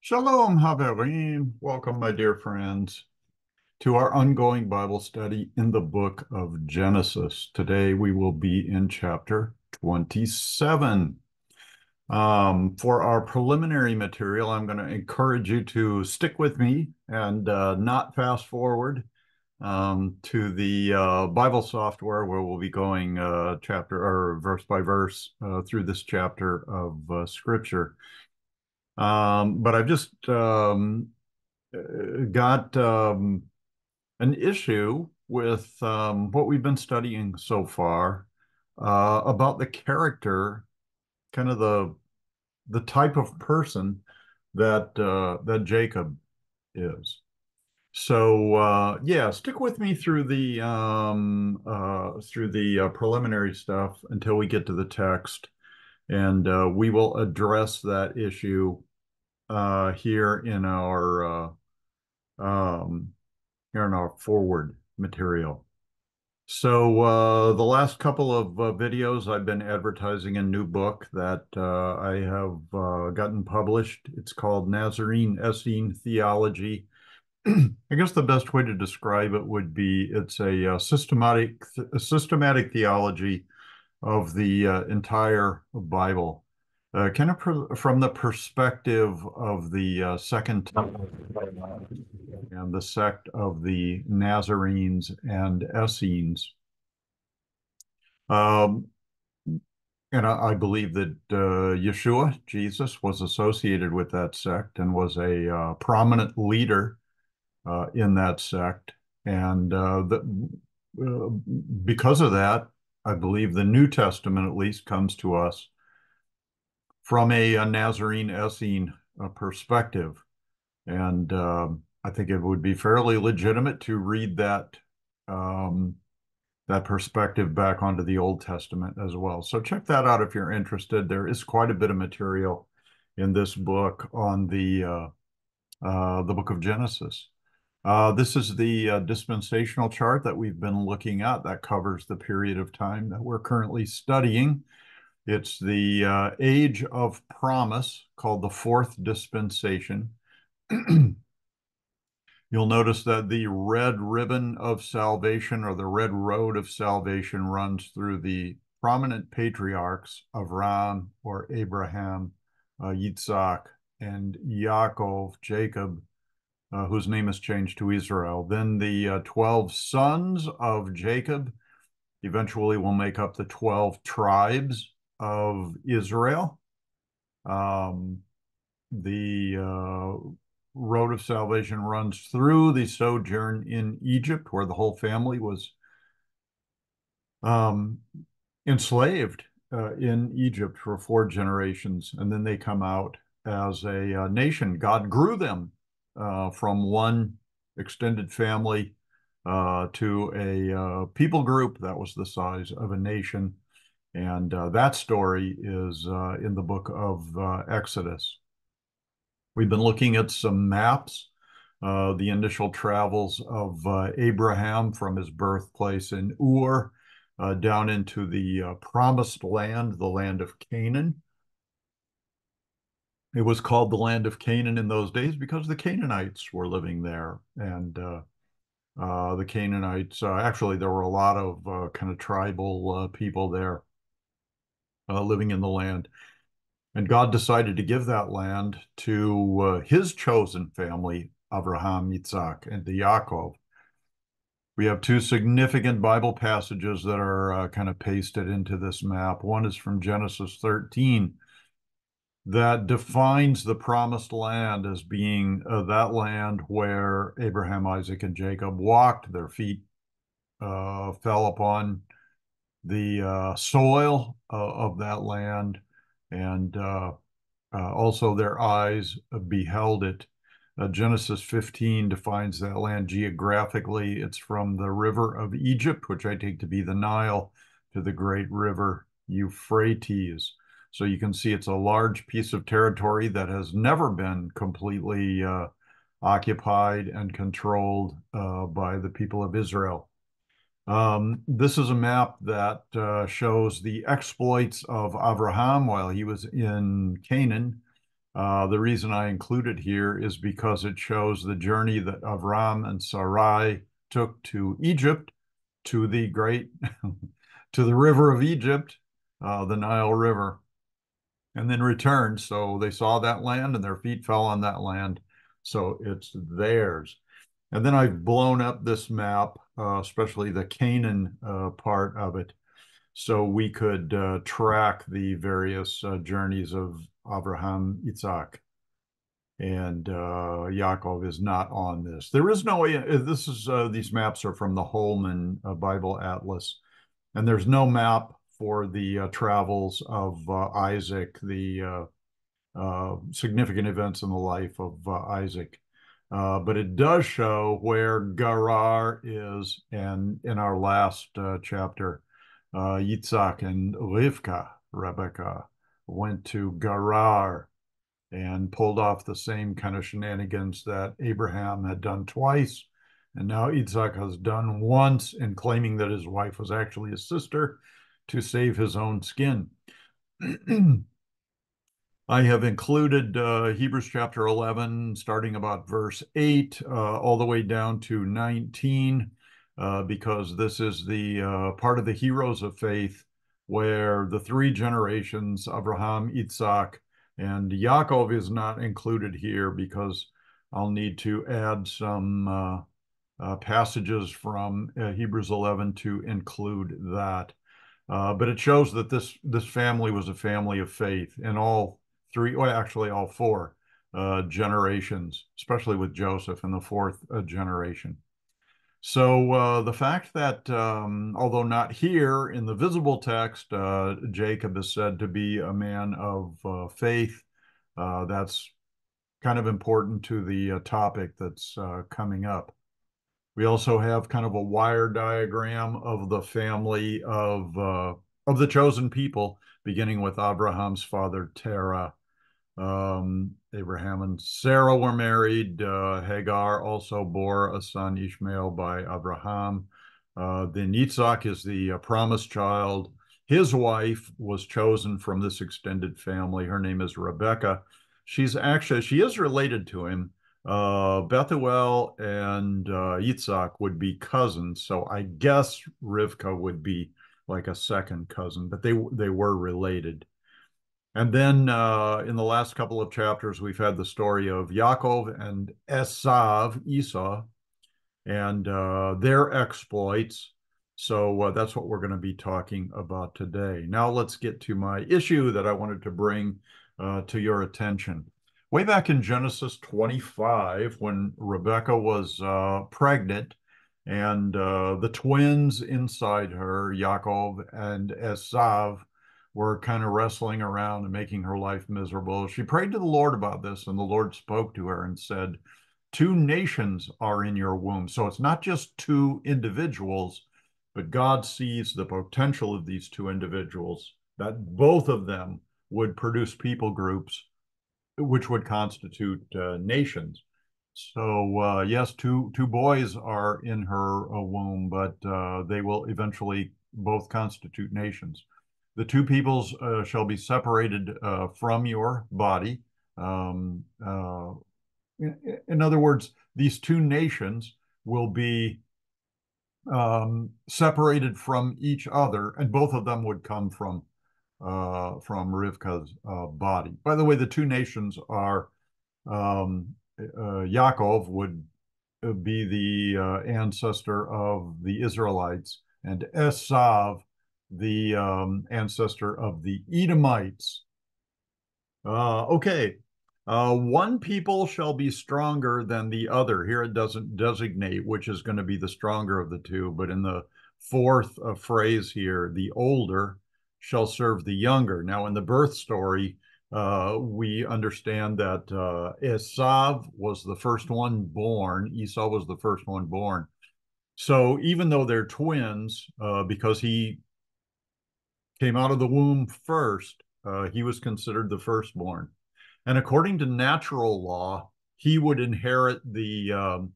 Shalom, Haverim. Welcome, my dear friends, to our ongoing Bible study in the book of Genesis. Today we will be in chapter 27. For our preliminary material, I'm going to encourage you to stick with me and not fast forward to the Bible software where we'll be going chapter or verse by verse through this chapter of Scripture. But I've just got an issue with what we've been studying so far about the character, kind of the type of person that Jacob is. So yeah, stick with me through the preliminary stuff until we get to the text, and we will address that issue here um, in our forward material. So the last couple of videos, I've been advertising a new book that I have gotten published. It's called Nazarene Essene Theology. I guess the best way to describe it would be it's a systematic theology of the entire Bible, kind of from the perspective of the Second Temple and the sect of the Nazarenes and Essenes. Um, and I believe that Yeshua, Jesus, was associated with that sect and was a prominent leader in that sect. And uh, because of that, I believe the New Testament at least comes to us from a Nazarene Essene perspective. And I think it would be fairly legitimate to read um, that perspective back onto the Old Testament as well. So check that out if you're interested. There is quite a bit of material in this book on the book of Genesis. This is the dispensational chart that we've been looking at that covers the period of time that we're currently studying. It's the age of promise called the fourth dispensation. You'll notice that the red ribbon of salvation or the red road of salvation runs through the prominent patriarchs of Ram or Abraham, Yitzhak, and Yaakov, Jacob, whose name is changed to Israel. Then the 12 sons of Jacob eventually will make up the 12 tribes of Israel. Um, the road of salvation runs through the sojourn in Egypt, where the whole family was um, enslaved in Egypt for 4 generations, and then they come out as a nation. God grew them from one extended family to a people group that was the size of a nation. And that story is in the book of Exodus. We've been looking at some maps, the initial travels of Abraham from his birthplace in Ur down into the promised land, the land of Canaan. It was called the land of Canaan in those days because the Canaanites were living there. And the Canaanites, actually, there were a lot of kind of tribal people there living in the land. And God decided to give that land to his chosen family, Abraham, Yitzhak, and Yaakov. We have two significant Bible passages that are kind of pasted into this map. One is from Genesis 13 that defines the promised land as being that land where Abraham, Isaac, and Jacob walked. Their feet fell upon the soil of that land, and also their eyes beheld it. Genesis 15 defines that land geographically. It's from the river of Egypt, which I take to be the Nile, to the great river Euphrates. So you can see it's a large piece of territory that has never been completely occupied and controlled by the people of Israel. This is a map that shows the exploits of Abraham while he was in Canaan. The reason I include it here is because it shows the journey that Avram and Sarai took to Egypt, to the great, to the river of Egypt, the Nile River, and then returned. So they saw that land and their feet fell on that land. So it's theirs. And then I've blown up this map, especially the Canaan part of it, so we could track the various journeys of Abraham, Isaac, and Yaakov is not on this. There is no way. This is these maps are from the Holman Bible Atlas, and there's no map for the travels of Isaac, the significant events in the life of Isaac. But it does show where Gerar is, and in our last chapter, Yitzhak and Rivka, Rebecca, went to Gerar and pulled off the same kind of shenanigans that Abraham had done twice. And now Yitzhak has done once in claiming that his wife was actually his sister to save his own skin. I have included Hebrews chapter 11, starting about verse 8, all the way down to 19, because this is the part of the heroes of faith where the three generations, Abraham, Isaac, and Yaakov is not included here because I'll need to add some passages from Hebrews 11 to include that. But it shows that this family was a family of faith in all three, well, actually all four generations, especially with Joseph in the fourth generation. So the fact that, although not here in the visible text, Jacob is said to be a man of faith, that's kind of important to the topic that's coming up. We also have kind of a wire diagram of the family of the chosen people, beginning with Abraham's father Terah. Abraham and Sarah were married. Hagar also bore a son, Ishmael, by Abraham. Then Yitzhak is the promised child. His wife was chosen from this extended family. Her name is Rebecca. She is related to him. Bethuel and Yitzhak would be cousins, so I guess Rivka would be like a second cousin, but they were related. And then in the last couple of chapters, we've had the story of Yaakov and Esau, and their exploits. So that's what we're going to be talking about today. Now let's get to my issue that I wanted to bring to your attention. Way back in Genesis 25, when Rebecca was pregnant, and the twins inside her, Yaakov and Esau, were kind of wrestling around and making her life miserable. She prayed to the Lord about this, and the Lord spoke to her and said, two nations are in your womb. So it's not just two individuals, but God sees the potential of these two individuals, that both of them would produce people groups which would constitute nations. So yes, two boys are in her womb, but they will eventually both constitute nations. The two peoples shall be separated from your body. In other words, these two nations will be separated from each other, and both of them would come from Rivka's body. By the way, the two nations are Yaakov would be the ancestor of the Israelites, and Esav, the ancestor of the Edomites. Okay. One people shall be stronger than the other. Here it doesn't designate which is going to be the stronger of the two, but in the fourth phrase here, the older shall serve the younger. Now, in the birth story, we understand that Esav was the first one born. Esau was the first one born. So even though they're twins, because he came out of the womb first, he was considered the firstborn. And according to natural law, he would inherit the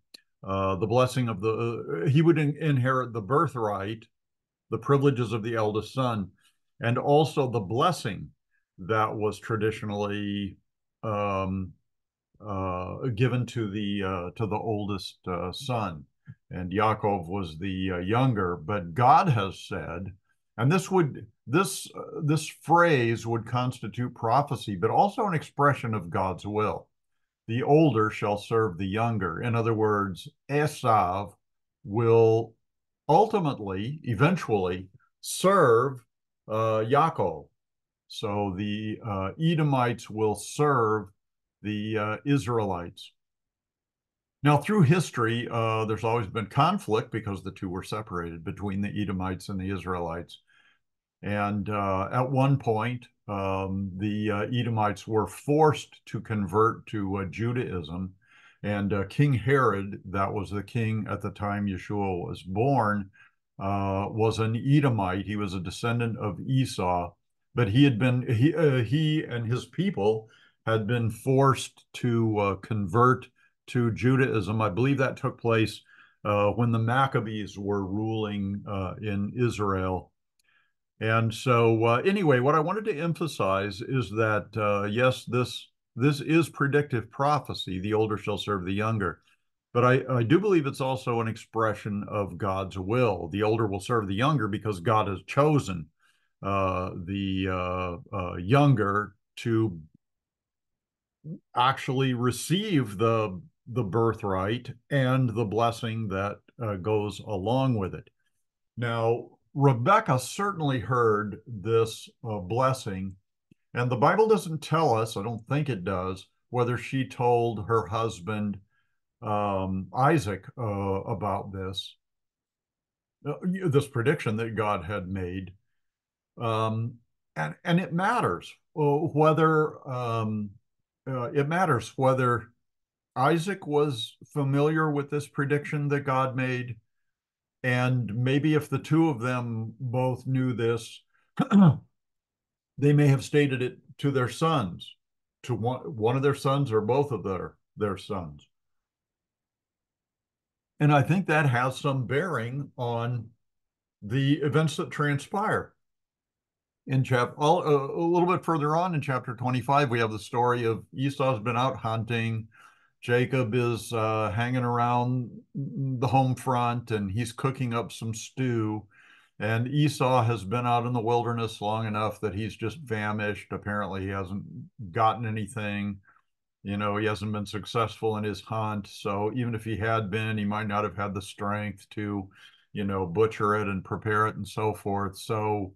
blessing of he would inherit the birthright, the privileges of the eldest son, and also the blessing that was traditionally um, given to the oldest son, and Yaakov was the younger. But God has said, and this phrase would constitute prophecy, but also an expression of God's will. The older shall serve the younger. In other words, Esav will ultimately, eventually, serve Yaakov. So the Edomites will serve the Israelites. Now, through history, there's always been conflict because the two were separated between the Edomites and the Israelites. And at one point, the Edomites were forced to convert to Judaism. And King Herod, that was the king at the time Yeshua was born, was an Edomite. He was a descendant of Esau, but he and his people had been forced to convert to Judaism. I believe that took place when the Maccabees were ruling in Israel. And so, anyway, what I wanted to emphasize is that yes, this is predictive prophecy. The older shall serve the younger, but I do believe it's also an expression of God's will. The older will serve the younger because God has chosen the younger to actually receive the birthright and the blessing that goes along with it. Now, Rebecca certainly heard this blessing, and the Bible doesn't tell us, I don't think it does, whether she told her husband Isaac about this prediction that God had made. And it matters whether Isaac was familiar with this prediction that God made. And maybe if the two of them both knew this, they may have stated it to their sons, to one of their sons or both of their sons. And I think that has some bearing on the events that transpire. A little bit further on in chapter 25, we have the story of Esau's been out hunting. Jacob is hanging around the home front and he's cooking up some stew. And Esau has been out in the wilderness long enough that he's just famished. Apparently, he hasn't gotten anything. You know, he hasn't been successful in his hunt. So even if he had been, he might not have had the strength to, butcher it and prepare it and so forth. So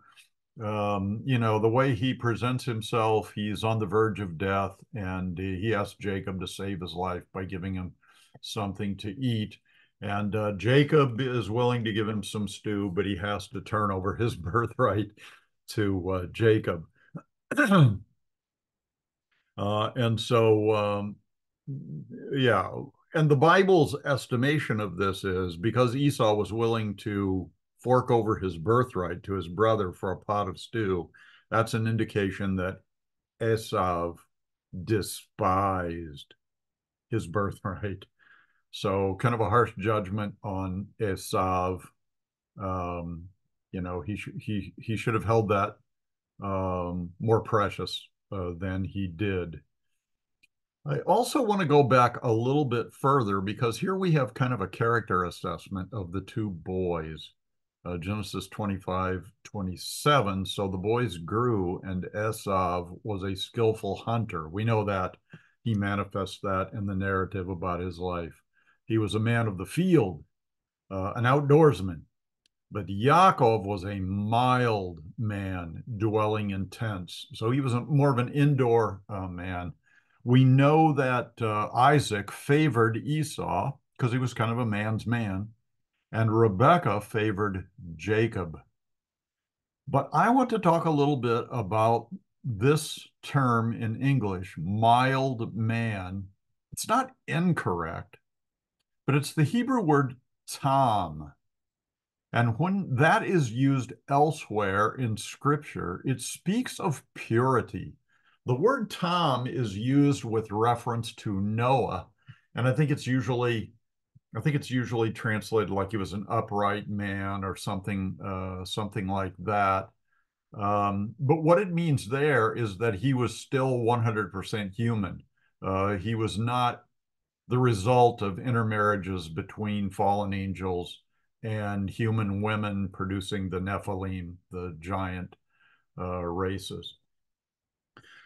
the way he presents himself, he's on the verge of death, and he asks Jacob to save his life by giving him something to eat. And Jacob is willing to give him some stew, but he has to turn over his birthright to Jacob. And so, yeah. And the Bible's estimation of this is because Esau was willing to fork over his birthright to his brother for a pot of stew, that's an indication that Esau despised his birthright. So, kind of a harsh judgment on Esau. He should have held that more precious than he did. I also want to go back a little bit further because here we have kind of a character assessment of the two boys. Genesis 25:27. So the boys grew, and Esau was a skillful hunter. We know that he manifests that in the narrative about his life. He was a man of the field, an outdoorsman. But Yaakov was a mild man dwelling in tents. So he was more of an indoor man. We know that Isaac favored Esau because he was kind of a man's man, and Rebekah favored Jacob. But I want to talk a little bit about this term in English, mild man. It's not incorrect, but it's the Hebrew word tam. And when that is used elsewhere in scripture, it speaks of purity. The word Tom is used with reference to Noah, and I think it's usually translated like he was an upright man or something like that. But what it means there is that he was still 100% human. He was not the result of intermarriages between fallen angels and human women producing the Nephilim, the giant races.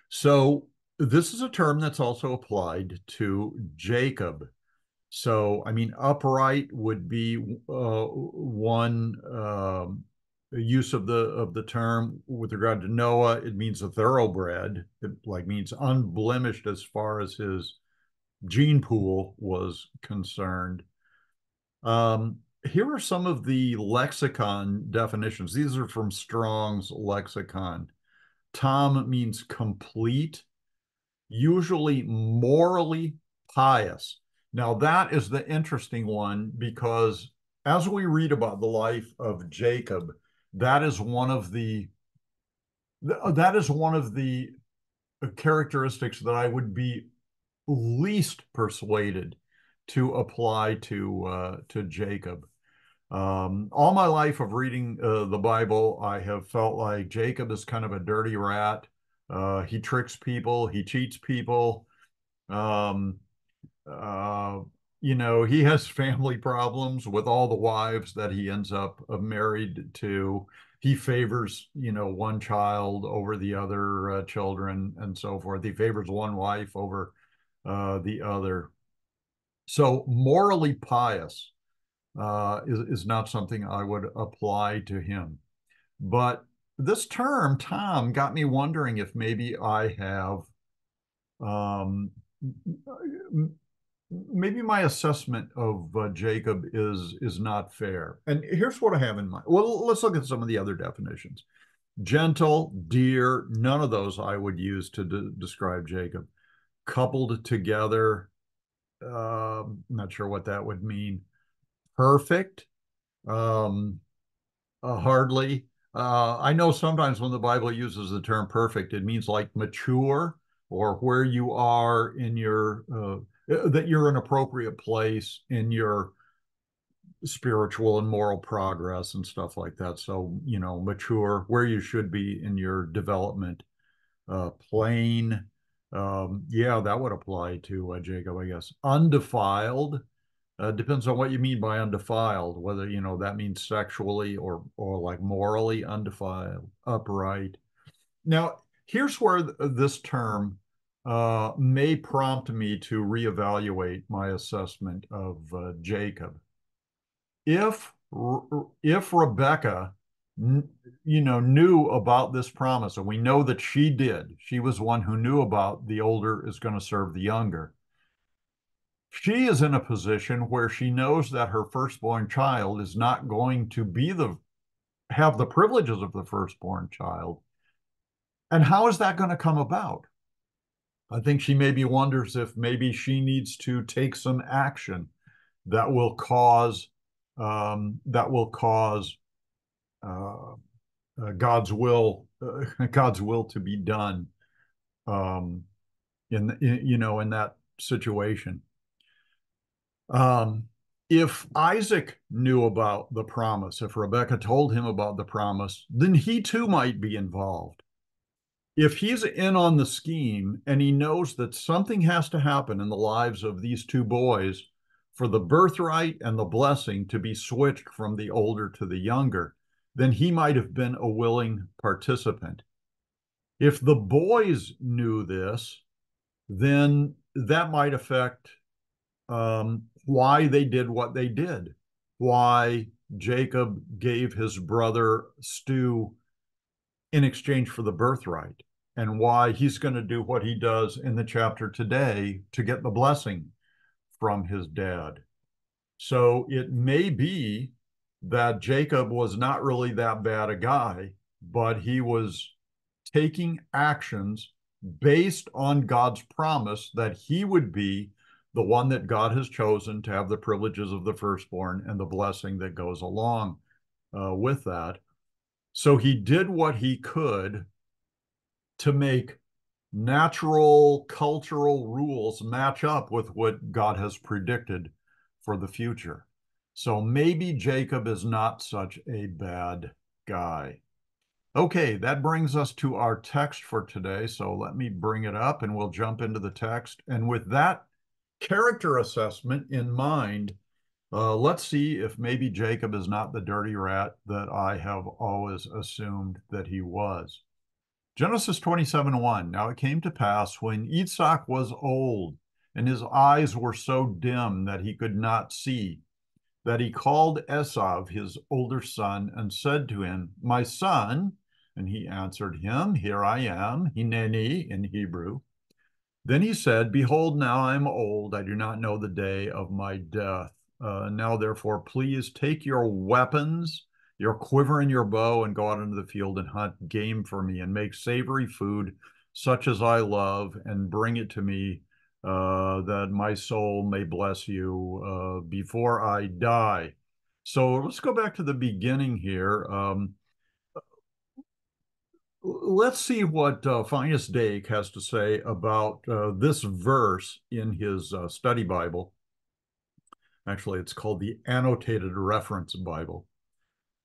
So this is a term that's also applied to Jacob. So, I mean, upright would be one use of the term. With regard to Noah, it means a thoroughbred. It like means unblemished as far as his gene pool was concerned. Here are some of the lexicon definitions. These are from Strong's lexicon. Tom means complete, usually morally pious. Now, that is the interesting one because as we read about the life of Jacob, that is one of the characteristics that I would be least persuaded to apply to Jacob. All my life of reading the Bible, I have felt like Jacob is kind of a dirty rat. He tricks people, he cheats people. Um, uh, he has family problems with all the wives that he ends up married to. He favors, one child over the other children and so forth. He favors one wife over the other. So morally pious is not something I would apply to him. But this term, Tom, got me wondering if maybe I have, maybe my assessment of Jacob is not fair. And here's what I have in mind. Well, let's look at some of the other definitions. Gentle, dear, none of those I would use to describe Jacob. Coupled together, not sure what that would mean. Perfect, um, hardly. I know sometimes when the Bible uses the term perfect, it means like mature or where you are in your, that you're an appropriate place in your spiritual and moral progress and stuff like that. So, mature, where you should be in your development. Plain, yeah, that would apply to Jacob, I guess. Undefiled, depends on what you mean by undefiled, whether, that means sexually or like morally undefiled, upright. Now, here's where this term may prompt me to reevaluate my assessment of Jacob. If if Rebecca, knew about this promise, and we know that she did, she was one who knew about the older is going to serve the younger. She is in a position where she knows that her firstborn child is not going to have the privileges of the firstborn child. And how is that going to come about? I think she maybe wonders if maybe she needs to take some action that will cause uh, God's God's will to be done um, in that situation. If Isaac knew about the promise, if Rebecca told him about the promise, then he too might be involved. If he's in on the scheme and he knows that something has to happen in the lives of these two boys for the birthright and the blessing to be switched from the older to the younger, then he might have been a willing participant. If the boys knew this, then that might affect why they did what they did, why Jacob gave his brother Stu in exchange for the birthright, and why he's going to do what he does in the chapter today to get the blessing from his dad. So it may be that Jacob was not really that bad a guy, but he was taking actions based on God's promise that he would be the one that God has chosen to have the privileges of the firstborn and the blessing that goes along with that. So he did what he could to make natural cultural rules match up with what God has predicted for the future. So maybe Jacob is not such a bad guy. Okay, that brings us to our text for today. So let me bring it up and we'll jump into the text. And with that character assessment in mind, let's see if maybe Jacob is not the dirty rat that I have always assumed that he was. Genesis 27:1. Now it came to pass when Isaac was old and his eyes were so dim that he could not see, that he called Esau, his older son, and said to him, My son. And he answered him, Here I am, Hineni in Hebrew. Then he said, Behold, now I am old. I do not know the day of my death. Now, therefore, please take your weapons, your quiver and your bow, and go out into the field and hunt game for me and make savory food such as I love and bring it to me, that my soul may bless you before I die. So let's go back to the beginning here. Let's see what Phineas Dake has to say about this verse in his study Bible. Actually, it's called the Annotated Reference Bible.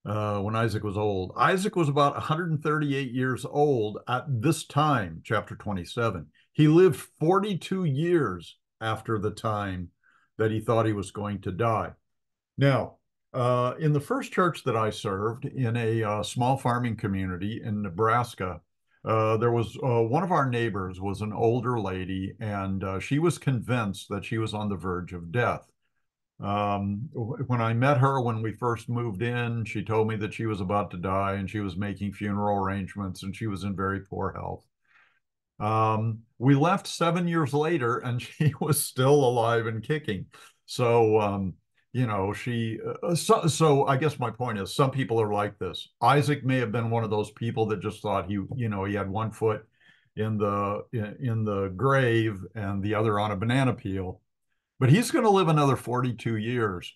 When Isaac was old, Isaac was about 138 years old at this time, chapter 27. He lived 42 years after the time that he thought he was going to die. Now, in the first church that I served in a small farming community in Nebraska, there was one of our neighbors was an older lady, and she was convinced that she was on the verge of death. When I met her when we first moved in, she told me that she was about to die and she was making funeral arrangements and she was in very poor health. We left 7 years later and she was still alive and kicking. So, so I guess my point is some people are like this. Isaac may have been one of those people that just thought he had one foot in the grave and the other on a banana peel, but he's going to live another 42 years.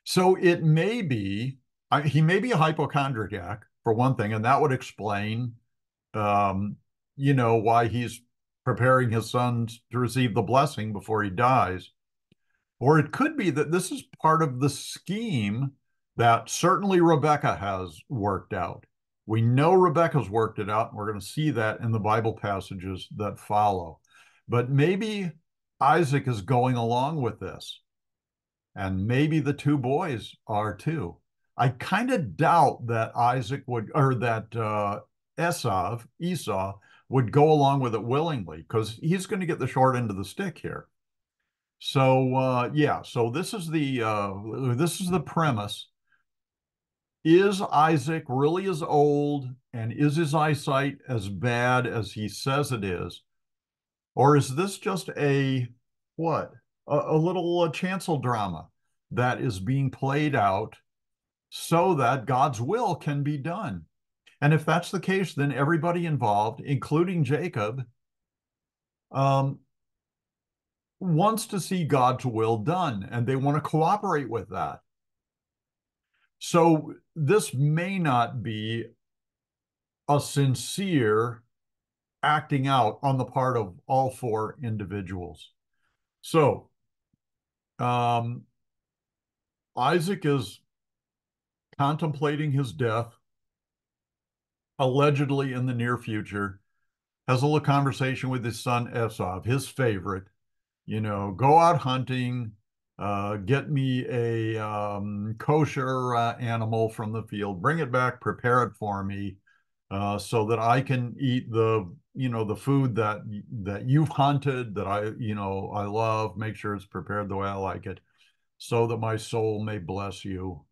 So it may be, he may be a hypochondriac for one thing, and that would explain um, why he's preparing his son to receive the blessing before he dies. Or it could be that this is part of the scheme that certainly Rebecca has worked out. We know Rebecca's worked it out, and we're going to see that in the Bible passages that follow. But maybe Isaac is going along with this, and maybe the two boys are too. I kind of doubt that Isaac would, or that Esau would go along with it willingly because he's going to get the short end of the stick here. So yeah, so this is the premise. Is Isaac really as old and is his eyesight as bad as he says it is? Or is this just what? A little chancel drama that is being played out so that God's will can be done? And if that's the case, then everybody involved, including Jacob, um, wants to see God's will done and they want to cooperate with that. So this may not be a sincere acting out on the part of all four individuals. So um, Isaac is contemplating his death, allegedly in the near future, has a little conversation with his son Esau, his favorite, go out hunting, get me a kosher animal from the field, bring it back, prepare it for me, so that I can eat the food that you've hunted, that I love, make sure it's prepared the way I like it, so that my soul may bless you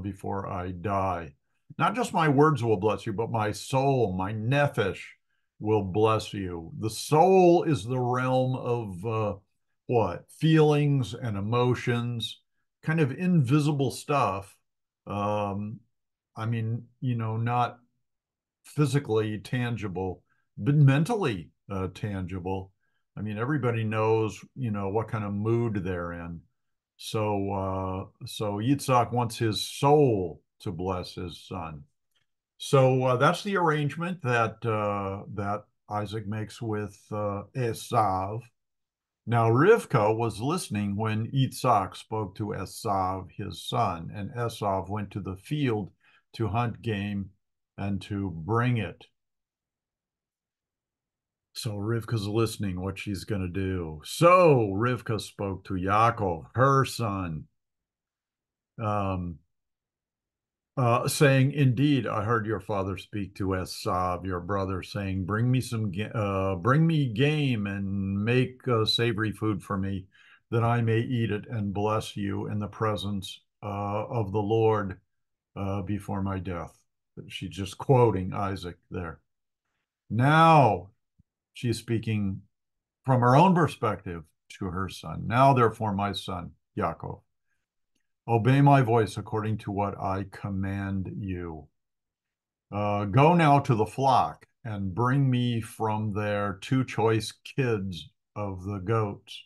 before I die. Not just my words will bless you, but my soul, my nephesh, will bless you. The soul is the realm of what? Feelings and emotions, kind of invisible stuff. Um, I mean, not physically tangible, but mentally tangible. I mean, everybody knows, what kind of mood they're in. So Yitzhak wants his soul to bless his son. So that's the arrangement that Isaac makes with Esav. Now Rivka was listening when Yitzhak spoke to Esav, his son, and Esav went to the field to hunt game and to bring it. So Rivka's listening what she's going to do. So Rivka spoke to Yaakov, her son, um, saying, "Indeed, I heard your father speak to Esav, your brother, saying, bring me game and make savory food for me, that I may eat it and bless you in the presence of the Lord before my death." She's just quoting Isaac there. Now she's speaking from her own perspective to her son. Now, therefore, my son, Yaakov, obey my voice according to what I command you. Go now to the flock and bring me from there two choice kids of the goats,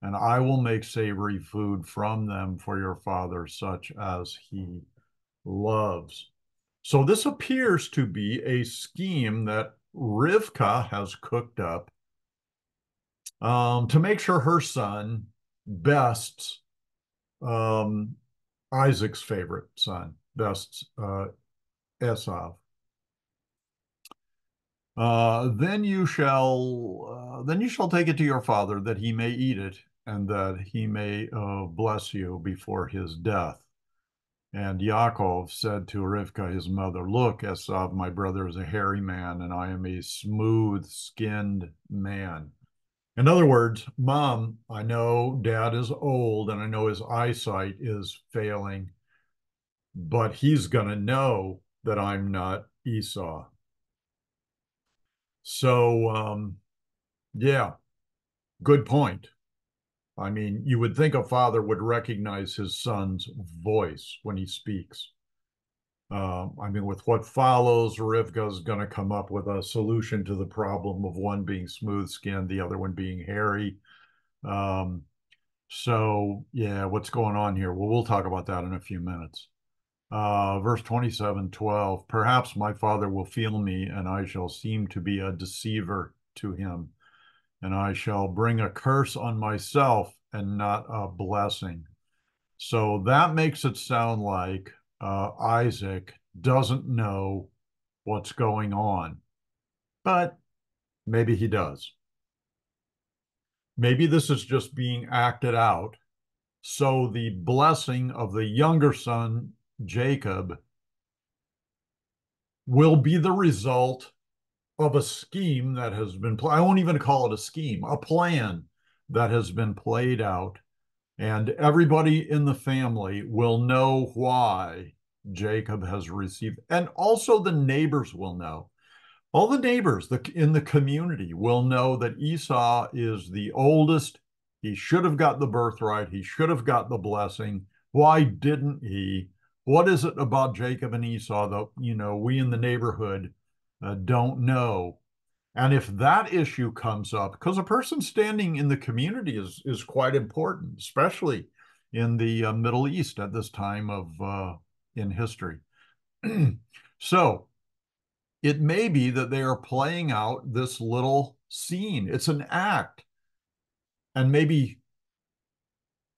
and I will make savory food from them for your father, such as he loves. So this appears to be a scheme that Rivka has cooked up to make sure her son bests um, Isaac's favorite son, bests Esav. Then you shall take it to your father that he may eat it and that he may bless you before his death. And Yaakov said to Rivkah, his mother, "Look, Esav, my brother, is a hairy man, and I am a smooth-skinned man." In other words, Mom, I know Dad is old and I know his eyesight is failing, but he's going to know that I'm not Esau. So, yeah, good point. I mean, you would think a father would recognize his son's voice when he speaks. I mean, with what follows, Rivka is going to come up with a solution to the problem of one being smooth skinned, the other one being hairy. Um, so, yeah, what's going on here? Well, we'll talk about that in a few minutes. Verse 27:12, perhaps my father will feel me, and I shall seem to be a deceiver to him, and I shall bring a curse on myself and not a blessing. So that makes it sound like Isaac doesn't know what's going on, but maybe he does. Maybe this is just being acted out. So the blessing of the younger son, Jacob, will be the result of a scheme that has been, I won't even call it a scheme, a plan that has been played out. And everybody in the family will know why Jacob has received, and also the neighbors will know. All the neighbors in the community will know that Esau is the oldest. He should have got the birthright. He should have got the blessing. Why didn't he? What is it about Jacob and Esau that, we in the neighborhood don't know? And if that issue comes up, because a person standing in the community is quite important, especially in the Middle East at this time of in history. So it may be that they are playing out this little scene. It's an act. And maybe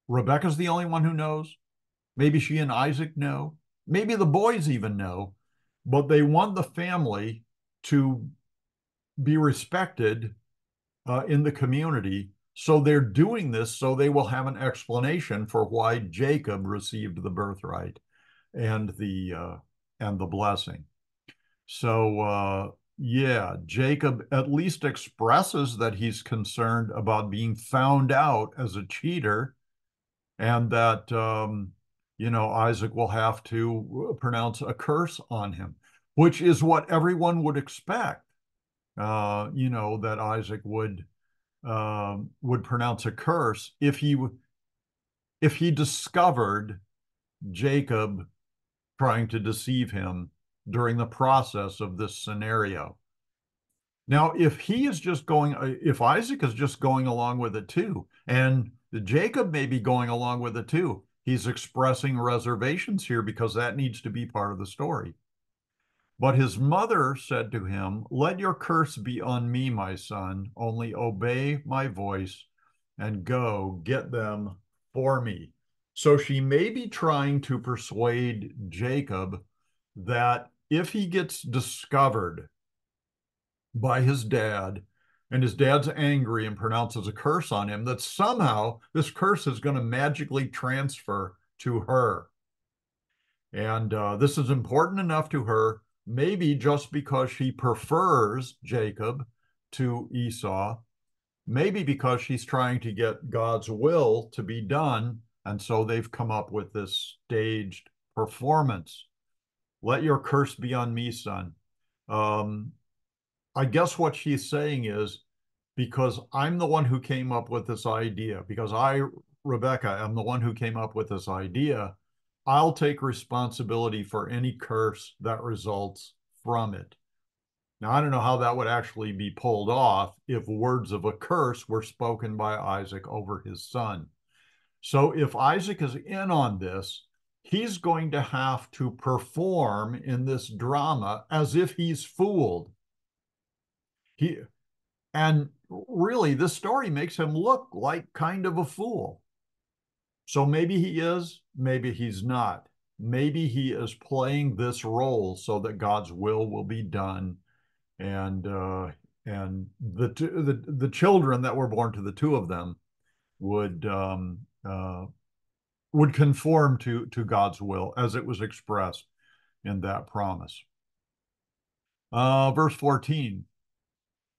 Rebecca's the only one who knows. Maybe she and Isaac know. Maybe the boys even know. But they want the family to be respected in the community. So they're doing this so they will have an explanation for why Jacob received the birthright and the blessing. So yeah, Jacob at least expresses that he's concerned about being found out as a cheater, and that Isaac will have to pronounce a curse on him, which is what everyone would expect. That Isaac would pronounce a curse if he discovered Jacob trying to deceive him during the process of this scenario. Now, if Isaac is just going along with it too, and Jacob may be going along with it too, he's expressing reservations here because that needs to be part of the story. But his mother said to him, "Let your curse be on me, my son, only obey my voice and go get them for me." So she may be trying to persuade Jacob that if he gets discovered by his dad and his dad's angry and pronounces a curse on him, that somehow this curse is going to magically transfer to her. And this is important enough to her, maybe just because she prefers Jacob to Esau, maybe because she's trying to get God's will to be done. And so they've come up with this staged performance. Let your curse be on me, son. Um, I guess what she's saying is, because I'm the one who came up with this idea, because I, Rebecca, am the one who came up with this idea, I'll take responsibility for any curse that results from it. Now, I don't know how that would actually be pulled off if words of a curse were spoken by Isaac over his son. So if Isaac is in on this, he's going to have to perform in this drama as if he's fooled. He and really this story makes him look like kind of a fool. So maybe he is, maybe he's not. Maybe he is playing this role so that God's will be done, and the children that were born to the two of them would would conform to God's will as it was expressed in that promise. Verse 14.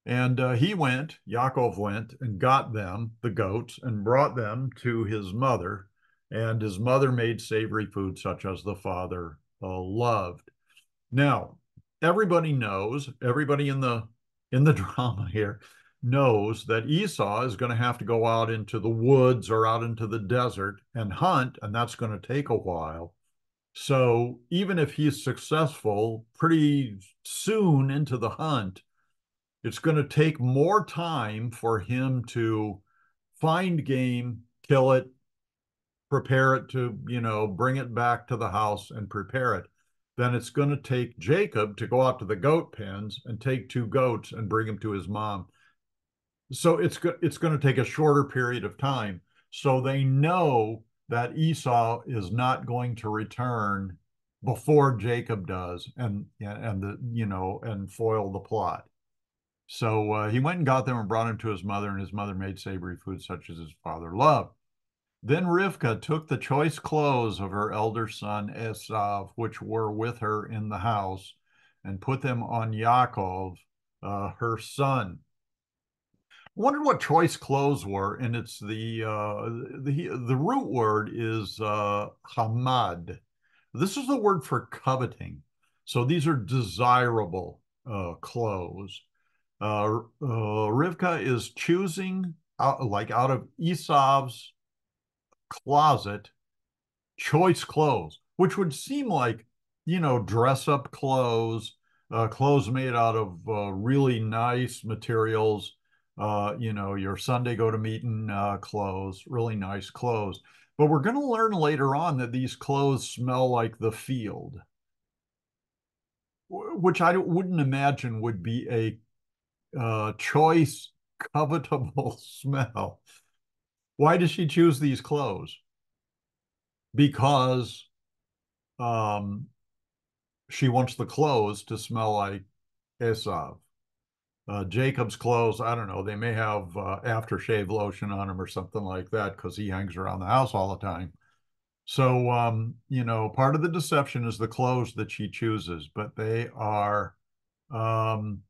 And he went, Yaakov went and got them, the goats, and brought them to his mother. And his mother made savory food such as the father loved. Now, everybody knows, everybody in the drama here knows that Esau is going to have to go out into the woods or out into the desert and hunt, and that's going to take a while. So even if he's successful pretty soon into the hunt, it's going to take more time for him to find game, kill it, prepare it to, bring it back to the house and prepare it. Then it's going to take Jacob to go out to the goat pens and take two goats and bring them to his mom. So it's going to take a shorter period of time. So they know that Esau is not going to return before Jacob does, and foil the plot. So he went and got them and brought him to his mother, and his mother made savory food such as his father loved. Then Rivkah took the choice clothes of her elder son Esav, which were with her in the house, and put them on Yaakov, her son. I wondered what choice clothes were, and it's the root word is hamad. This is the word for coveting. So these are desirable clothes. Rivka is choosing out of Esav's closet choice clothes, which would seem like, dress up clothes, clothes made out of really nice materials, your Sunday go to meeting clothes, really nice clothes. But we're going to learn later on that these clothes smell like the field, which I wouldn't imagine would be a choice, covetable smell. Why does she choose these clothes? Because um, she wants the clothes to smell like Esav. Jacob's clothes, I don't know, they may have aftershave lotion on them or something like that because he hangs around the house all the time. So, part of the deception is the clothes that she chooses, but they are um,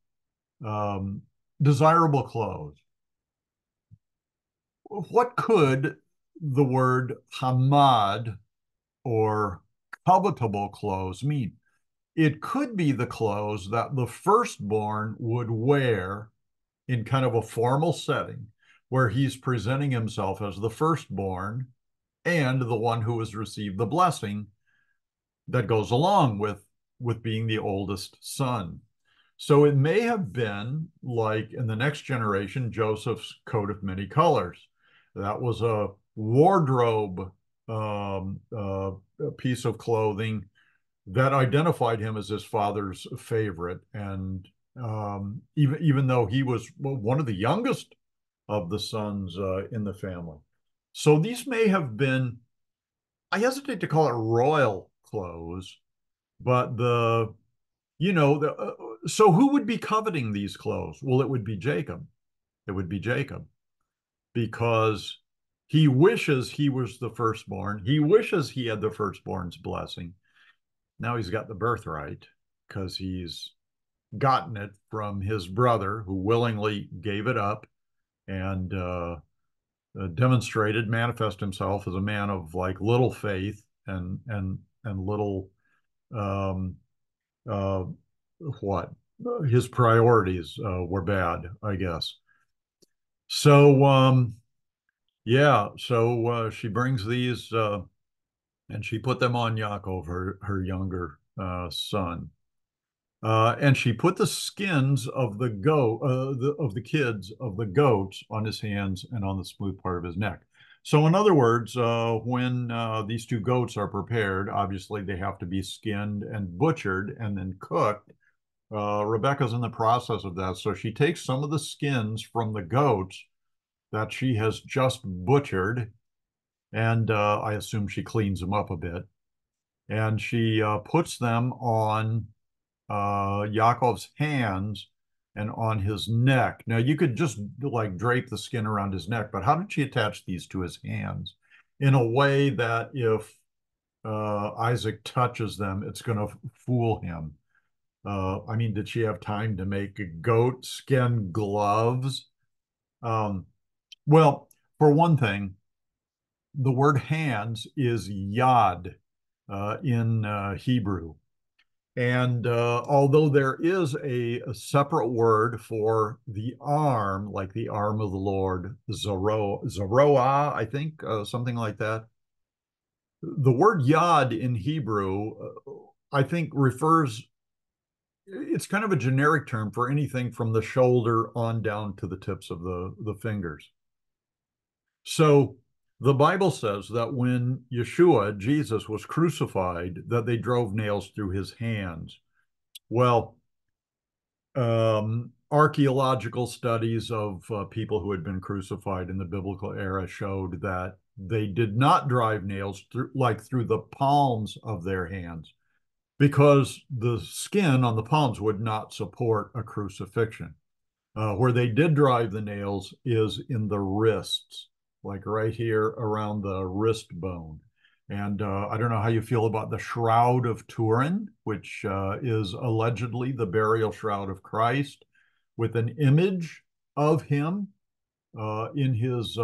um, desirable clothes. What could the word hamad or covetable clothes mean? It could be the clothes that the firstborn would wear in kind of a formal setting where he's presenting himself as the firstborn and the one who has received the blessing that goes along with being the oldest son. So it may have been like in the next generation, Joseph's coat of many colors. That was a wardrobe piece of clothing that identified him as his father's favorite. And even though he was one of the youngest of the sons in the family. So these may have been, I hesitate to call it royal clothes, but so who would be coveting these clothes? Well, it would be Jacob. It would be Jacob because he wishes he was the firstborn. He wishes he had the firstborn's blessing. Now he's got the birthright because he's gotten it from his brother who willingly gave it up and demonstrated, manifest himself as a man of like little faith and little um, uh, what his priorities were bad, I guess. So yeah, so she brings these and she put them on Yaakov, her younger son. And she put the skins of the of the kids of the goats on his hands and on the smooth part of his neck. So, in other words, when these two goats are prepared, obviously they have to be skinned and butchered and then cooked. Rebecca's in the process of that, so she takes some of the skins from the goats that she has just butchered, and I assume she cleans them up a bit, and she puts them on Yaakov's hands and on his neck. Now, you could just like drape the skin around his neck, but how did she attach these to his hands in a way that if Isaac touches them, it's going to fool him? I mean, did she have time to make goat skin gloves? Um, well, for one thing, the word hands is yad in Hebrew. And although there is a separate word for the arm, like the arm of the Lord, Zoroah, I think, something like that. The word yad in Hebrew, I think, it's kind of a generic term for anything from the shoulder on down to the tips of the fingers. So the Bible says that when Yeshua, Jesus, was crucified, that they drove nails through his hands. Well, archaeological studies of people who had been crucified in the biblical era showed that they did not drive nails through the palms of their hands because the skin on the palms would not support a crucifixion. Where they did drive the nails is in the wrists, like right here around the wrist bone. And I don't know how you feel about the Shroud of Turin, which is allegedly the burial shroud of Christ with an image of him in his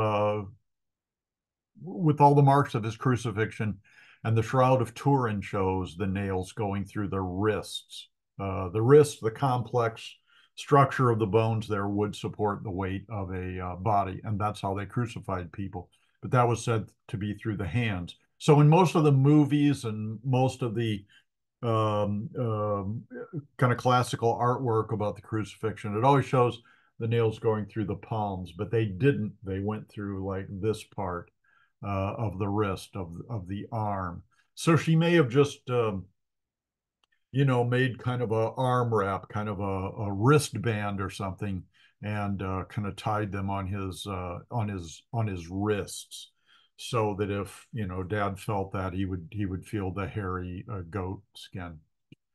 with all the marks of his crucifixion. And the Shroud of Turin shows the nails going through the wrists. The complex structure of the bones there would support the weight of a body, and that's how they crucified people. But that was said to be through the hands. So in most of the movies and most of the um, um, kind of classical artwork about the crucifixion, it always shows the nails going through the palms, but they didn't. They went through like this part of the wrist of the arm. So she may have just made kind of a arm wrap, kind of a wristband or something, and kind of tied them on his wrists, so that if Dad felt that he would feel the hairy goat skin.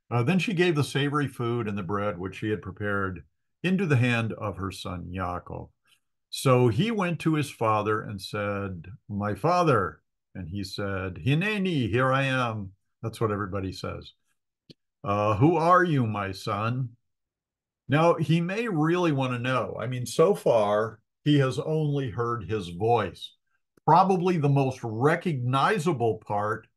Then she gave the savory food and the bread which she had prepared into the hand of her son Yaakov. So he went to his father and said, "My father." And he said, "Hineni, here I am." That's what everybody says. Who are you, my son? Now, he may really want to know. I mean, so far, he has only heard his voice. Probably the most recognizable part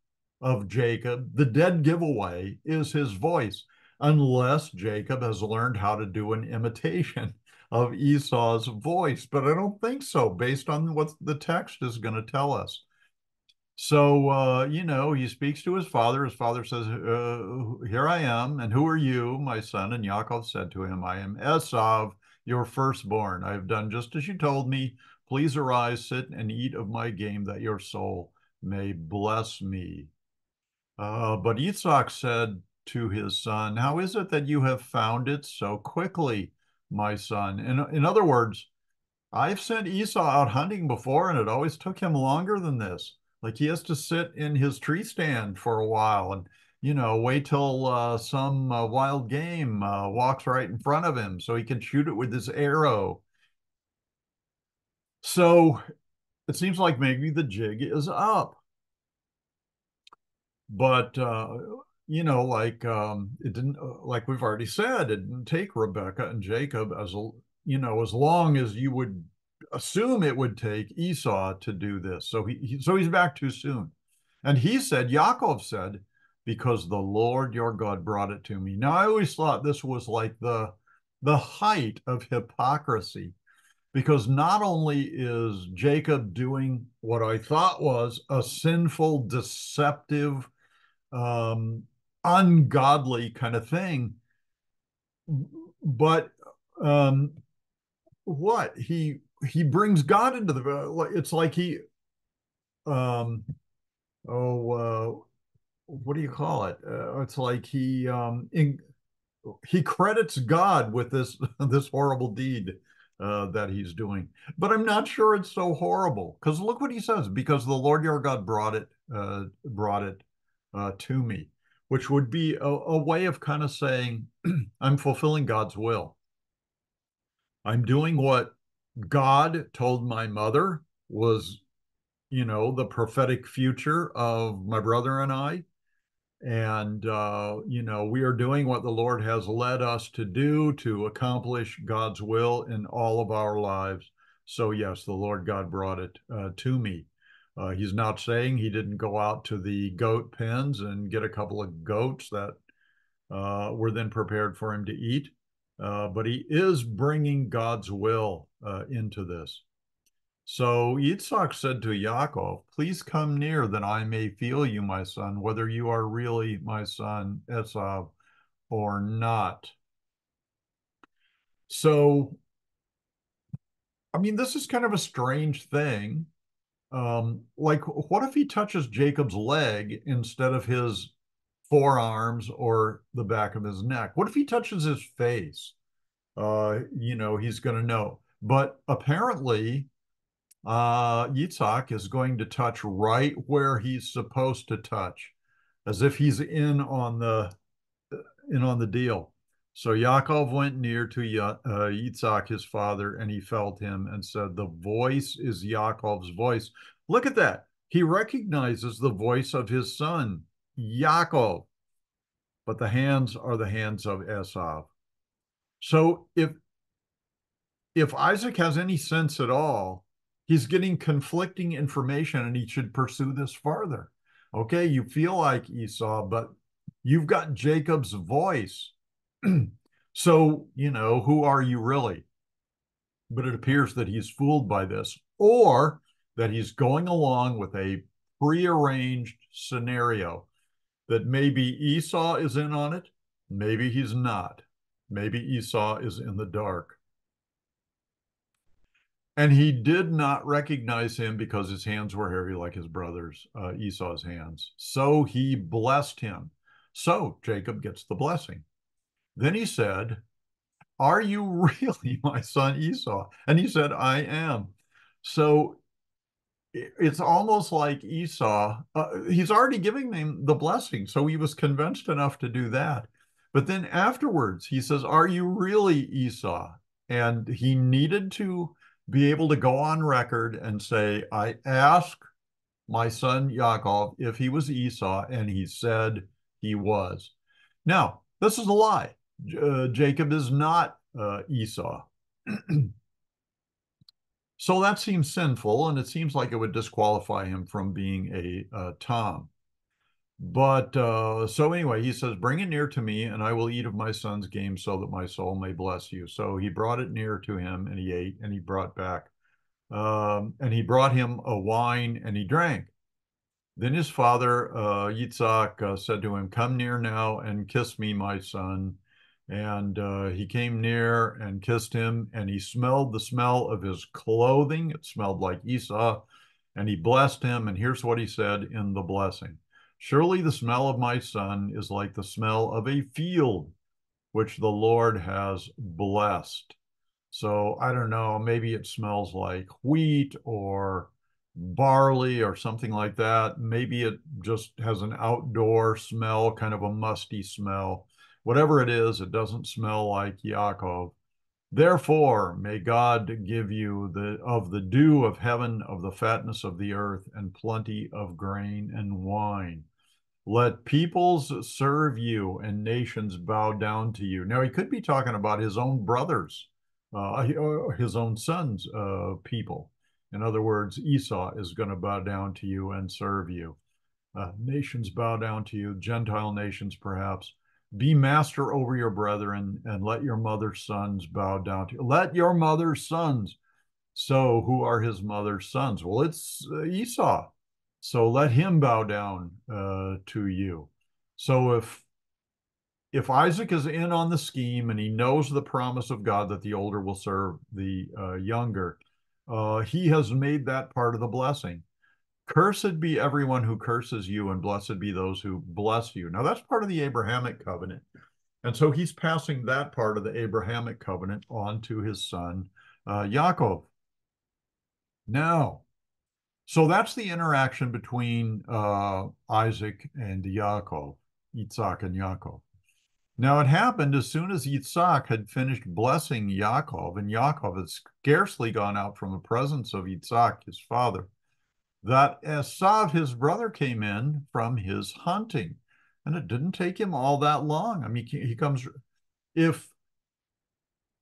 of Jacob, the dead giveaway, is his voice, unless Jacob has learned how to do an imitation of Esau's voice. But I don't think so, based on what the text is going to tell us. So, he speaks to his father. His father says, "Here I am. And who are you, my son?" And Yaakov said to him, "I am Esav, your firstborn. I have done just as you told me. Please arise, sit, and eat of my game, that your soul may bless me." But Yitzhak said to his son, "How is it that you have found it so quickly, my son?" In other words, I've sent Esau out hunting before, and it always took him longer than this. Like he has to sit in his tree stand for a while, and wait till some wild game walks right in front of him so he can shoot it with his arrow. So it seems like maybe the jig is up. But it didn't, like we've already said, it didn't take Rebecca and Jacob as long as you would assume it would take Esau to do this. So he's back too soon. And Yaakov said, because the Lord your God brought it to me. Now I always thought this was like the height of hypocrisy, because not only is Jacob doing what I thought was a sinful, deceptive, um, ungodly kind of thing. But um, what he brings God into it's like he um, oh what do you call it? It's like he credits God with this horrible deed that he's doing. But I'm not sure it's so horrible, because look what he says: because the Lord your God brought it to me, which would be a way of kind of saying, I'm fulfilling God's will. I'm doing what God told my mother was, the prophetic future of my brother and I. And, we are doing what the Lord has led us to do to accomplish God's will in all of our lives. So, yes, the Lord God brought it to me. He's not saying he didn't go out to the goat pens and get a couple of goats that were then prepared for him to eat. But he is bringing God's will into this. So Yitzhak said to Yaakov, please come near that I may feel you, my son, whether you are really my son Esau or not. So, I mean, this is kind of a strange thing. Like, what if he touches Jacob's leg instead of his forearms or the back of his neck? What if he touches his face? He's going to know. But apparently, Yitzhak is going to touch right where he's supposed to touch, as if he's in on the deal. So Yaakov went near to Yitzhak, his father, and he felt him and said, the voice is Yaakov's voice. Look at that. He recognizes the voice of his son, Yaakov, but the hands are the hands of Esau. So if Isaac has any sense at all, he's getting conflicting information and he should pursue this farther. Okay, you feel like Esau, but you've got Jacob's voice. So, who are you really? But it appears that he's fooled by this, or that he's going along with a prearranged scenario that maybe Esau is in on it, maybe he's not. Maybe Esau is in the dark. And he did not recognize him because his hands were hairy like his brother's, Esau's hands. So he blessed him. So Jacob gets the blessing. Then he said, are you really my son Esau? And he said, I am. So it's almost like Esau, he's already giving him the blessing. So he was convinced enough to do that. But then afterwards, he says, are you really Esau? And he needed to be able to go on record and say, I asked my son Yaakov if he was Esau, and he said he was. Now, this is a lie. Jacob is not Esau. So that seems sinful, and it seems like it would disqualify him from being a Tom. But so anyway, he says, bring it near to me, and I will eat of my son's game so that my soul may bless you. So he brought it near to him, and he ate, and he brought back. And he brought him a wine, and he drank. Then his father, Yitzhak, said to him, come near now and kiss me, my son. And he came near and kissed him, and he smelled the smell of his clothing. It smelled like Esau. And he blessed him. And here's what he said in the blessing: surely the smell of my son is like the smell of a field which the Lord has blessed. So I don't know, maybe it smells like wheat or barley or something like that. Maybe it just has an outdoor smell, kind of a musty smell. Whatever it is, it doesn't smell like Yaakov. Therefore, may God give you the dew of heaven, of the fatness of the earth, and plenty of grain and wine. Let peoples serve you and nations bow down to you. Now, he could be talking about his own brothers, his own sons' people. In other words, Esau is going to bow down to you and serve you. Nations bow down to you, Gentile nations perhaps. Be master over your brethren, and let your mother's sons bow down to you. Let your mother's sons. So, who are his mother's sons? Well, it's Esau. So let him bow down to you. So if Isaac is in on the scheme and he knows the promise of God that the older will serve the younger, he has made that part of the blessing. Cursed be everyone who curses you, and blessed be those who bless you. Now, that's part of the Abrahamic covenant. And so he's passing that part of the Abrahamic covenant on to his son, Yaakov. Now, so that's the interaction between Isaac and Yaakov, Yitzhak and Yaakov. Now, it happened as soon as Yitzhak had finished blessing Yaakov, and Yaakov had scarcely gone out from the presence of Yitzhak, his father, that Esav, his brother, came in from his hunting. And it didn't take him all that long. I mean, he comes, if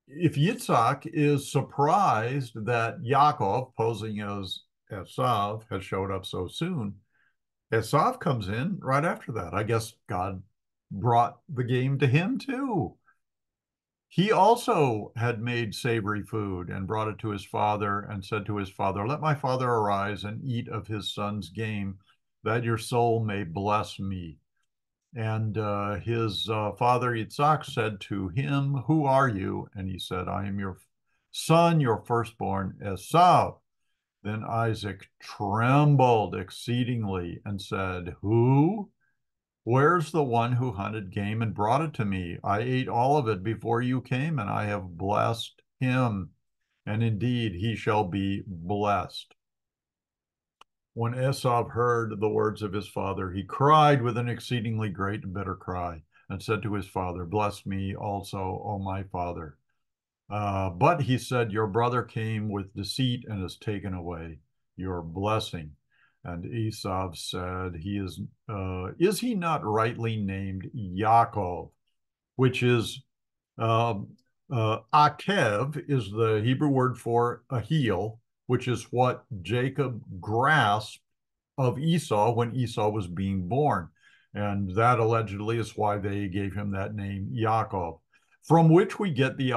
if Yitzhak is surprised that Yaakov, posing as Esav, has showed up so soon, Esav comes in right after that. I guess God brought the game to him too. He also had made savory food and brought it to his father and said to his father, let my father arise and eat of his son's game, that your soul may bless me. And his father Yitzhak said to him, who are you? And he said, I am your son, your firstborn, Esau. Then Isaac trembled exceedingly and said, who? Where's the one who hunted game and brought it to me? I ate all of it before you came, and I have blessed him. And indeed, he shall be blessed. When Esau heard the words of his father, he cried with an exceedingly great and bitter cry, and said to his father, bless me also, O my father. But he said, your brother came with deceit and has taken away your blessing. And Esau said, is he not rightly named Yaakov, which is, uh, Akev is the Hebrew word for a heel, which is what Jacob grasped of Esau when Esau was being born. And that allegedly is why they gave him that name, Yaakov, from which we get the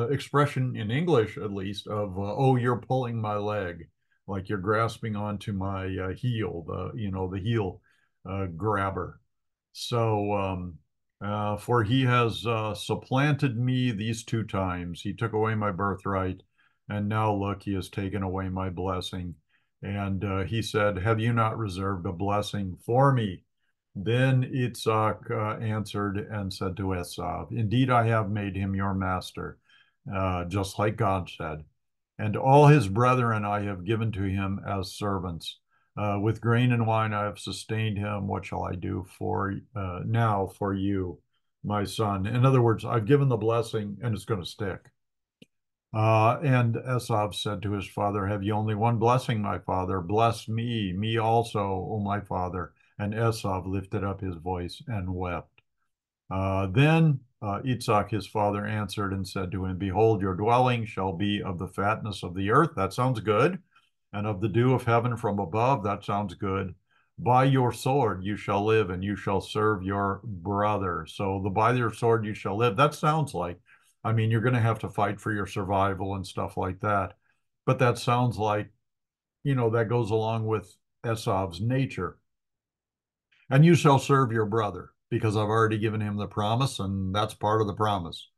expression in English, at least, of "oh, you're pulling my leg," like you're grasping onto my heel, the heel grabber. So, for he has supplanted me these two times. He took away my birthright, and now look, he has taken away my blessing. And he said, have you not reserved a blessing for me? Then Yitzhak answered and said to Esau, indeed, I have made him your master, just like God said. And all his brethren I have given to him as servants. With grain and wine I have sustained him. What shall I do for now for you, my son? In other words, I've given the blessing and it's going to stick. And Esau said to his father, have you only one blessing, my father? Bless me, me also, O my father. And Esau lifted up his voice and wept. Then Yitzhak, his father, answered and said to him, behold, your dwelling shall be of the fatness of the earth. That sounds good. And of the dew of heaven from above. That sounds good. By your sword you shall live, and you shall serve your brother. So the by your sword you shall live. That sounds like, I mean, you're going to have to fight for your survival and stuff like that. But that sounds like, that goes along with Esau's nature. And you shall serve your brother, because I've already given him the promise, and that's part of the promise.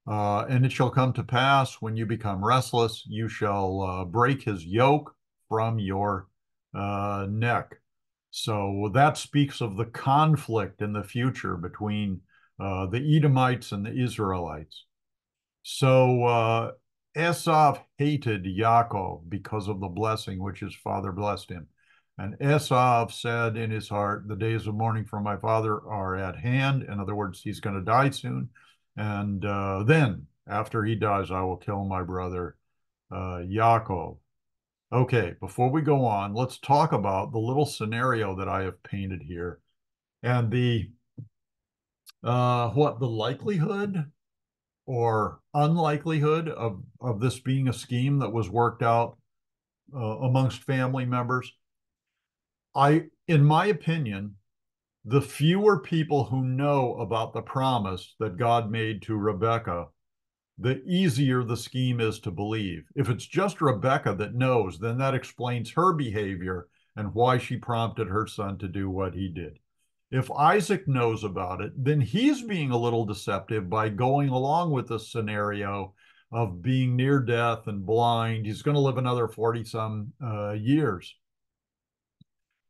And it shall come to pass when you become restless, you shall break his yoke from your neck. So that speaks of the conflict in the future between the Edomites and the Israelites. So Esau hated Yaakov because of the blessing which his father blessed him. And Esau said in his heart, the days of mourning for my father are at hand. In other words, he's going to die soon. And then, after he dies, I will kill my brother Yaakov. Okay, before we go on, let's talk about the little scenario that I have painted here and the likelihood or unlikelihood of this being a scheme that was worked out amongst family members. In my opinion, the fewer people who know about the promise that God made to Rebekah, the easier the scheme is to believe. If it's just Rebekah that knows, then that explains her behavior and why she prompted her son to do what he did. If Isaac knows about it, then he's being a little deceptive by going along with the scenario of being near death and blind. He's going to live another 40 some years.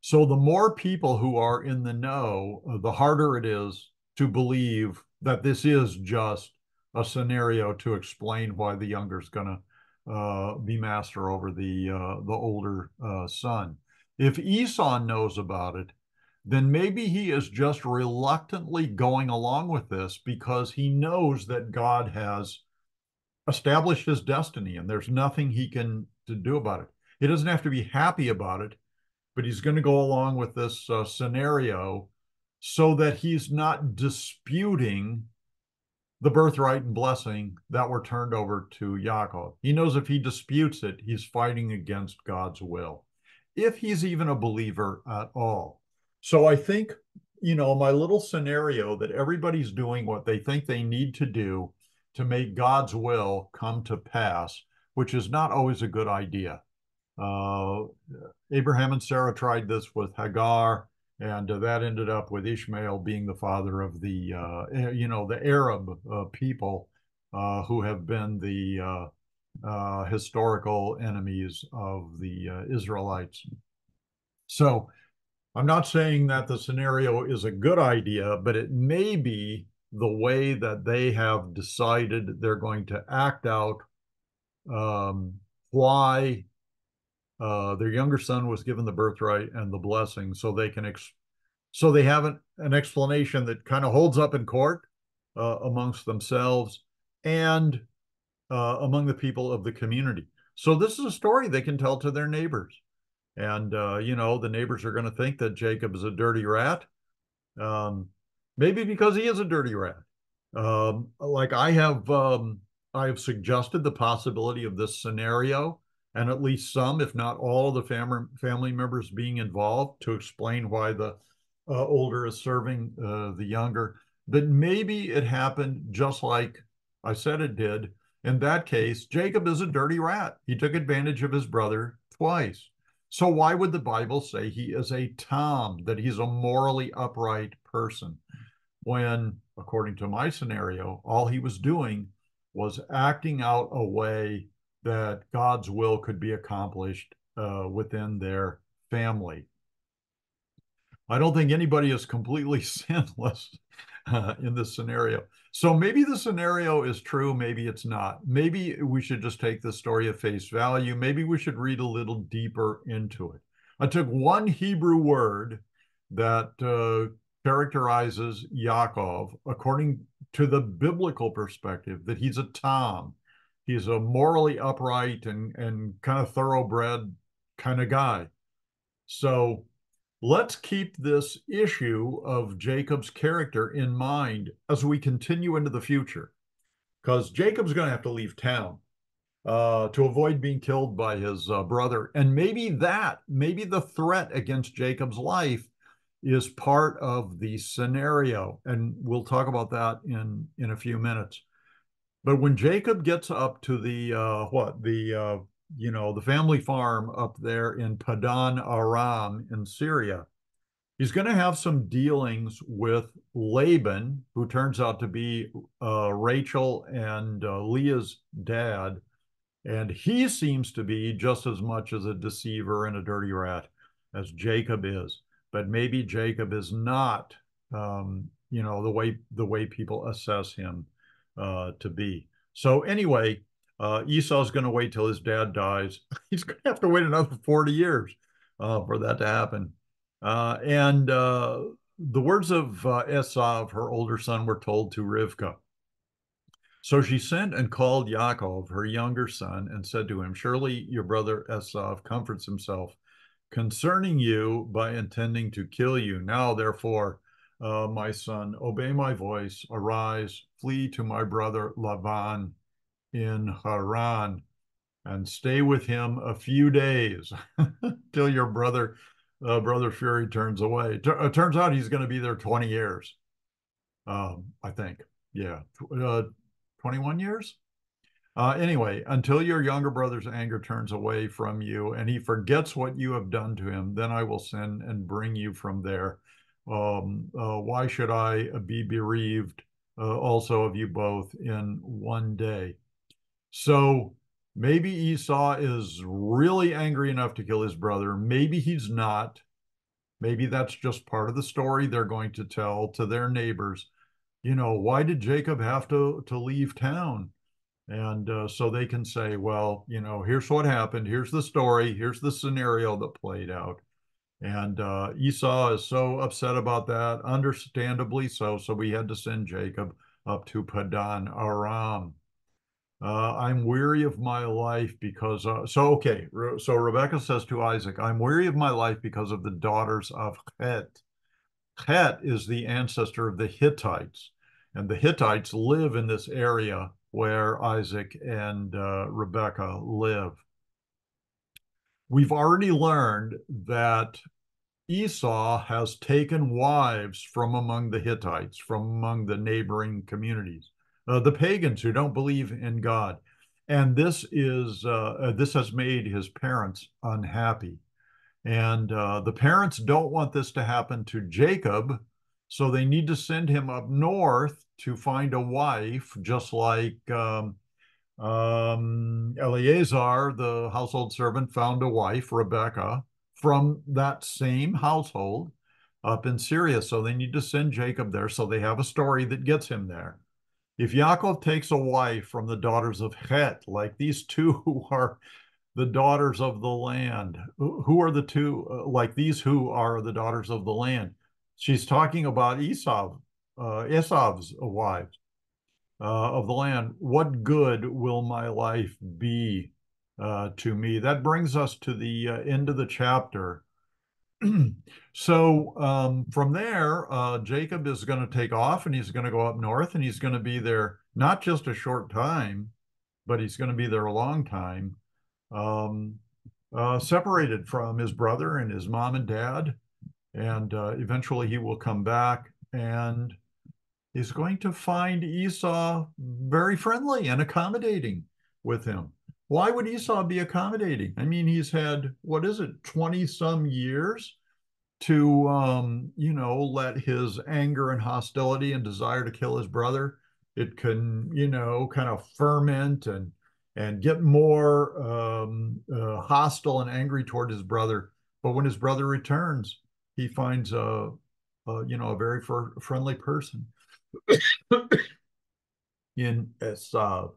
So the more people who are in the know, the harder it is to believe that this is just a scenario to explain why the younger is going to be master over the older son. If Esau knows about it, then maybe he is just reluctantly going along with this because he knows that God has established his destiny and there's nothing he can to do about it. He doesn't have to be happy about it, but he's going to go along with this scenario so that he's not disputing the birthright and blessing that were turned over to Yaakov. He knows if he disputes it, he's fighting against God's will, if he's even a believer at all. So I think, my little scenario that everybody's doing what they think they need to do to make God's will come to pass, which is not always a good idea. Uh, Abraham and Sarah tried this with Hagar, and that ended up with Ishmael being the father of the Arab people who have been the historical enemies of the Israelites. So I'm not saying that the scenario is a good idea, but it may be the way that they have decided they're going to act out why their younger son was given the birthright and the blessing, so they have an explanation that kind of holds up in court amongst themselves and among the people of the community. So this is a story they can tell to their neighbors, and the neighbors are going to think that Jacob is a dirty rat, um, maybe because he is a dirty rat. Like I have suggested the possibility of this scenario, and at least some, if not all, of the family members being involved to explain why the older is serving the younger. But maybe it happened just like I said it did. In that case, Jacob is a dirty rat. He took advantage of his brother twice. So why would the Bible say he is a Tom, that he's a morally upright person, when, according to my scenario, all he was doing was acting out a way that God's will could be accomplished within their family? I don't think anybody is completely sinless in this scenario. So maybe the scenario is true, maybe it's not. Maybe we should just take the story at face value. Maybe we should read a little deeper into it. I took one Hebrew word that characterizes Yaakov according to the biblical perspective, that he's a Tom. He's a morally upright and kind of thoroughbred kind of guy. So let's keep this issue of Jacob's character in mind as we continue into the future, because Jacob's going to have to leave town to avoid being killed by his brother. And maybe the threat against Jacob's life is part of the scenario. And we'll talk about that in a few minutes. But when Jacob gets up to the family farm up there in Padan Aram in Syria, he's going to have some dealings with Laban, who turns out to be Rachel and Leah's dad. And he seems to be just as much as a deceiver and a dirty rat as Jacob is. But maybe Jacob is not, the way people assess him to be. So anyway, Esau's going to wait till his dad dies. He's going to have to wait another 40 years for that to happen. And the words of Esav, her older son, were told to Rivkah. So she sent and called Yaakov, her younger son, and said to him, surely your brother Esav comforts himself concerning you by intending to kill you. Now, therefore, my son, obey my voice, arise, flee to my brother Laban in Haran, and stay with him a few days till your brother Fury turns away. Turns out he's going to be there 20 years, I think. Yeah, 21 years. Anyway, until your younger brother's anger turns away from you and he forgets what you have done to him, then I will send and bring you from there. Why should I be bereaved also of you both in one day? So maybe Esau is really angry enough to kill his brother. Maybe he's not. Maybe that's just part of the story they're going to tell to their neighbors. Why did Jacob have to leave town? And so they can say, well, here's what happened. Here's the story. Here's the scenario that played out. And Esau is so upset about that, understandably so. So we had to send Jacob up to Padan Aram. I'm weary of my life because, okay. So Rebecca says to Isaac, I'm weary of my life because of the daughters of Het. Het is the ancestor of the Hittites. And the Hittites live in this area where Isaac and Rebecca live. We've already learned that Esau has taken wives from among the Hittites, from among the neighboring communities, the pagans who don't believe in God. And this has made his parents unhappy. And the parents don't want this to happen to Jacob, so they need to send him up north to find a wife, just like Eleazar, the household servant, found a wife, Rebecca, from that same household up in Syria. So they need to send Jacob there so they have a story that gets him there. If Yaakov takes a wife from the daughters of Het, like these two who are the daughters of the land, who are the two, like these who are the daughters of the land? She's talking about Esav's wives of the land. What good will my life be to me? That brings us to the end of the chapter. So from there, Jacob is going to take off and he's going to go up north and he's going to be there not just a short time, but he's going to be there a long time, separated from his brother and his mom and dad. And eventually he will come back and is going to find Esau very friendly and accommodating with him. Why would Esau be accommodating? I mean, he's had, what is it, 20 some years to, let his anger and hostility and desire to kill his brother, it can, kind of ferment and get more hostile and angry toward his brother. But when his brother returns, he finds a very friendly person in Esav.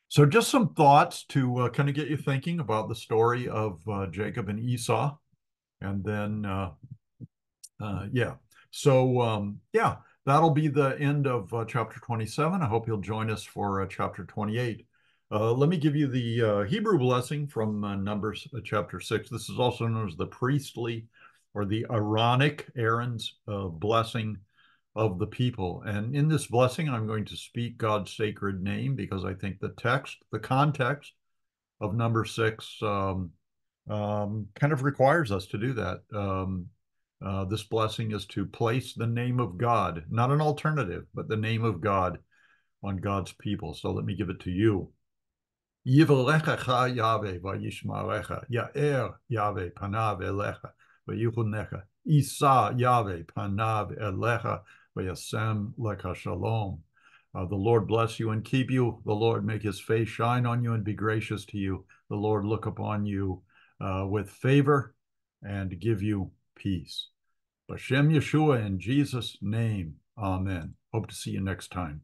So just some thoughts to kind of get you thinking about the story of Jacob and Esau. And then, yeah. So, yeah, that'll be the end of chapter 27. I hope you'll join us for chapter 28. Let me give you the Hebrew blessing from Numbers chapter 6. This is also known as the priestly or the Aaronic, Aaron's blessing of the people. And in this blessing, I'm going to speak God's sacred name because I think the context of number 6 kind of requires us to do that. This blessing is to place the name of God, not an alternative, but the name of God on God's people. So let me give it to you. Yivalecha Yahweh vayishmarecha, Ya'er Yahweh panav elecha vayuchunecha, Isa Yahweh panav elecha vayasem lecha shalom. The Lord bless you and keep you. The Lord make his face shine on you and be gracious to you. The Lord look upon you with favor and give you peace. B'Shem Yeshua, in Jesus' name, amen. Hope to see you next time.